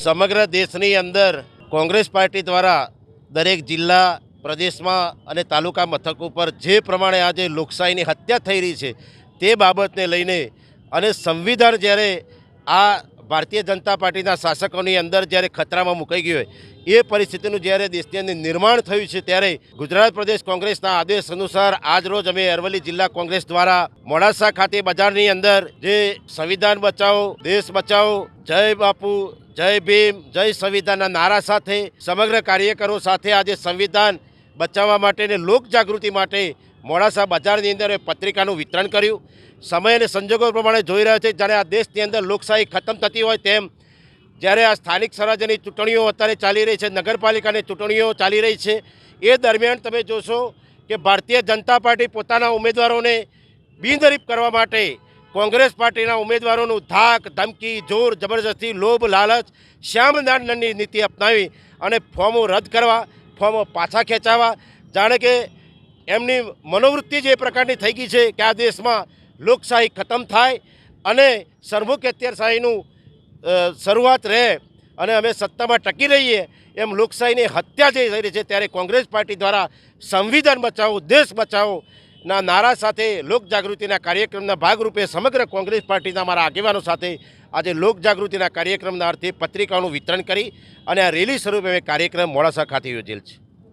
સમગ્ર દેશની અંદર કોંગ્રેસ પાર્ટી દ્વારા દરેક જિલ્લા પ્રદેશમાં અને તાલુકા મથક ઉપર જે પ્રમાણે આજે લોકશાહીની હત્યા થઈ રહી છે તે બાબતને લઈને અને સંવિધાન જ્યારે આ ભારતીય જનતા પાર્ટીના શાસકોની અંદર જ્યારે ખતરામાં મુકાઈ ગયું હોય એ પરિસ્થિતિનું જ્યારે દેશની અંદર નિર્માણ થયું છે ત્યારે ગુજરાત પ્રદેશ કોંગ્રેસના આદેશ અનુસાર આજરોજ અમે અરવલ્લી જિલ્લા કોંગ્રેસ દ્વારા મોડાસા ખાતે બજારની અંદર જે સંવિધાન બચાવો દેશ બચાવો જય બાપુ જય ભીમ જય સંવિધાનના નારા સાથે સમગ્ર કાર્યકરો સાથે આજે સંવિધાન બચાવવા માટે અને લોક જાગૃતિ માટે મોડાસા બજારની અંદર પત્રિકાનું વિતરણ કર્યું। સમય અને સંજોગો પ્રમાણે જોઈ રહ્યા છે જ્યારે આ દેશની અંદર લોકશાહી ખતમ થતી હોય તેમ જ્યારે આ સ્થાનિક સ્વરાજ્યની ચૂંટણીઓ અત્યારે ચાલી રહી છે, નગરપાલિકાની ચૂંટણીઓ ચાલી રહી છે, એ દરમિયાન તમે જોશો કે ભારતીય જનતા પાર્ટી પોતાના ઉમેદવારોને બિનહરીફ કરવા માટે કોંગ્રેસ પાર્ટીના ઉમેદવારોનું ધાક ધમકી જોર જબરજસ્તી લોભ લાલચ શ્યામદાનની નીતિ અપનાવી અને ફોર્મો રદ કરવા, ફોર્મો પાછા ખેંચાવા, જાણે કે એમની મનોવૃત્તિ જ એ પ્રકારની થઈ ગઈ છે કે આ દેશમાં લોકશાહી ખતમ થાય અને સરમુખ અત્યારશાહીનું શરૂઆત રહે અને અમે સત્તામાં ટકી રહીએ એમ લોકશાહીની હત્યા જે થઈ રહી છે ત્યારે કોંગ્રેસ પાર્ટી દ્વારા સંવિધાન બચાવો દેશ બચાવો ના નારા સાથે લોકજાગૃતિના કાર્યક્રમના ભાગરૂપે સમગ્ર કોંગ્રેસ પાર્ટીના અમારા આગેવાનો સાથે આજે લોકજાગૃતિના કાર્યક્રમના અર્થે પત્રિકાઓનું વિતરણ કરી અને આ રેલી સ્વરૂપે કાર્યક્રમ મોડાસા ખાતે યોજેલ છે।